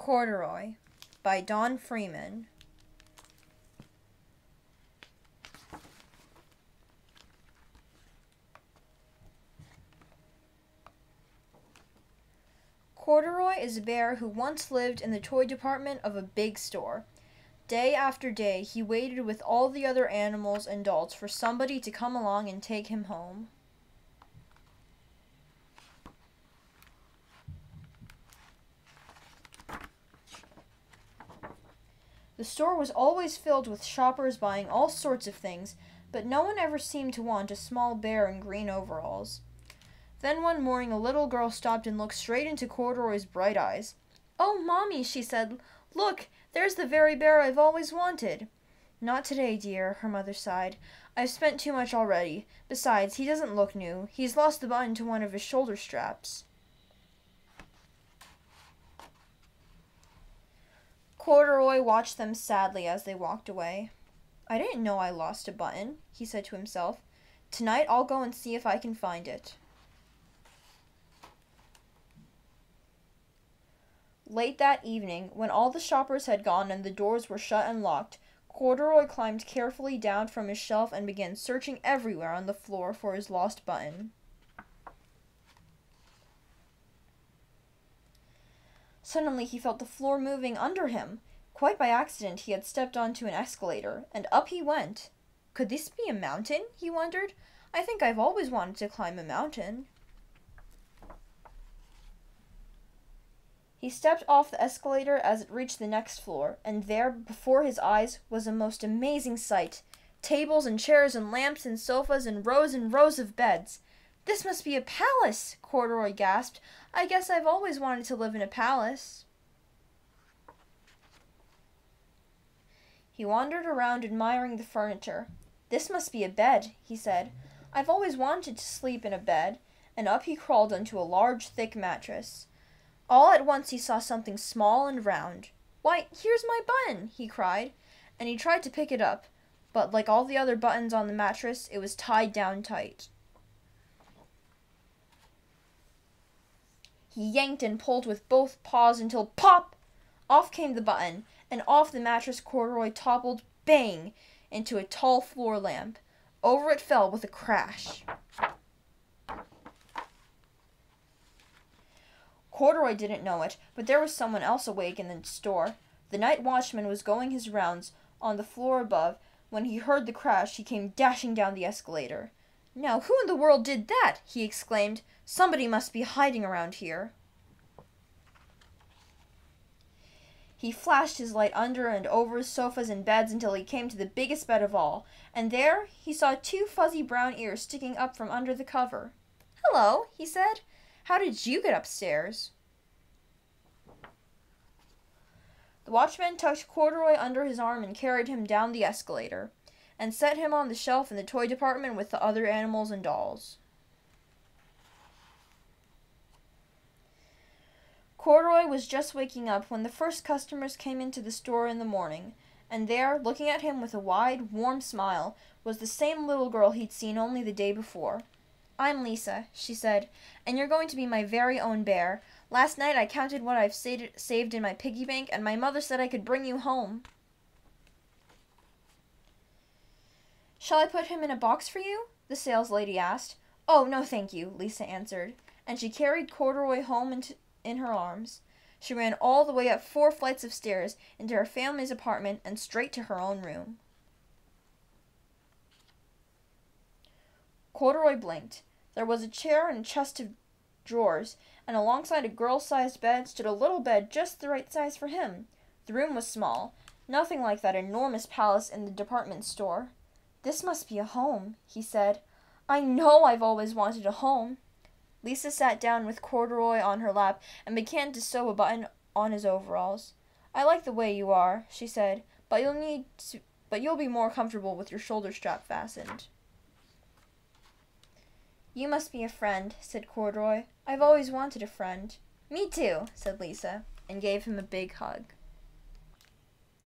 Corduroy by Don Freeman. Corduroy is a bear who once lived in the toy department of a big store. Day after day, he waited with all the other animals and dolls for somebody to come along and take him home. The store was always filled with shoppers buying all sorts of things, but no one ever seemed to want a small bear in green overalls. Then one morning a little girl stopped and looked straight into Corduroy's bright eyes. "Oh, Mommy," she said, "look, there's the very bear I've always wanted." "Not today, dear," her mother sighed. "I've spent too much already. Besides, he doesn't look new. He's lost the button to one of his shoulder straps." Corduroy watched them sadly as they walked away. "I didn't know I lost a button," he said to himself. "Tonight I'll go and see if I can find it." Late that evening, when all the shoppers had gone and the doors were shut and locked, Corduroy climbed carefully down from his shelf and began searching everywhere on the floor for his lost button. Suddenly he felt the floor moving under him. Quite by accident he had stepped onto an escalator, and up he went. Could this be a mountain? He wondered. I think I've always wanted to climb a mountain. He stepped off the escalator as it reached the next floor, and there, before his eyes, was a most amazing sight. Tables and chairs and lamps and sofas and rows of beds. "This must be a palace," Corduroy gasped. "I guess I've always wanted to live in a palace." He wandered around admiring the furniture. "This must be a bed," he said. "I've always wanted to sleep in a bed," and up he crawled onto a large, thick mattress. All at once he saw something small and round. "Why, here's my button!" he cried, and he tried to pick it up, but like all the other buttons on the mattress, it was tied down tight. He yanked and pulled with both paws until pop! Off came the button, and off the mattress Corduroy toppled, bang, into a tall floor lamp. Over it fell with a crash. Corduroy didn't know it, but there was someone else awake in the store. The night watchman was going his rounds on the floor above. When he heard the crash, he came dashing down the escalator. "Now, who in the world did that?" he exclaimed. "Somebody must be hiding around here." He flashed his light under and over sofas and beds until he came to the biggest bed of all, and there he saw two fuzzy brown ears sticking up from under the cover. "Hello," he said. "How did you get upstairs?" The watchman tucked Corduroy under his arm and carried him down the escalator, and set him on the shelf in the toy department with the other animals and dolls. Corduroy was just waking up when the first customers came into the store in the morning, and there, looking at him with a wide, warm smile, was the same little girl he'd seen only the day before. "I'm Lisa," she said, "and you're going to be my very own bear. Last night I counted what I've saved in my piggy bank, and my mother said I could bring you home." "Shall I put him in a box for you?" the saleslady asked. "Oh, no, thank you," Lisa answered, and she carried Corduroy home in her arms. She ran all the way up 4 flights of stairs into her family's apartment and straight to her own room. Corduroy blinked. There was a chair and a chest of drawers, and alongside a girl-sized bed stood a little bed just the right size for him. The room was small, nothing like that enormous palace in the department store. "This must be a home," he said. "I know I've always wanted a home." Lisa sat down with Corduroy on her lap and began to sew a button on his overalls. "I like the way you are," she said, but you'll be more comfortable with your shoulder strap fastened." "You must be a friend," said Corduroy. "I've always wanted a friend." "Me too," said Lisa, and gave him a big hug.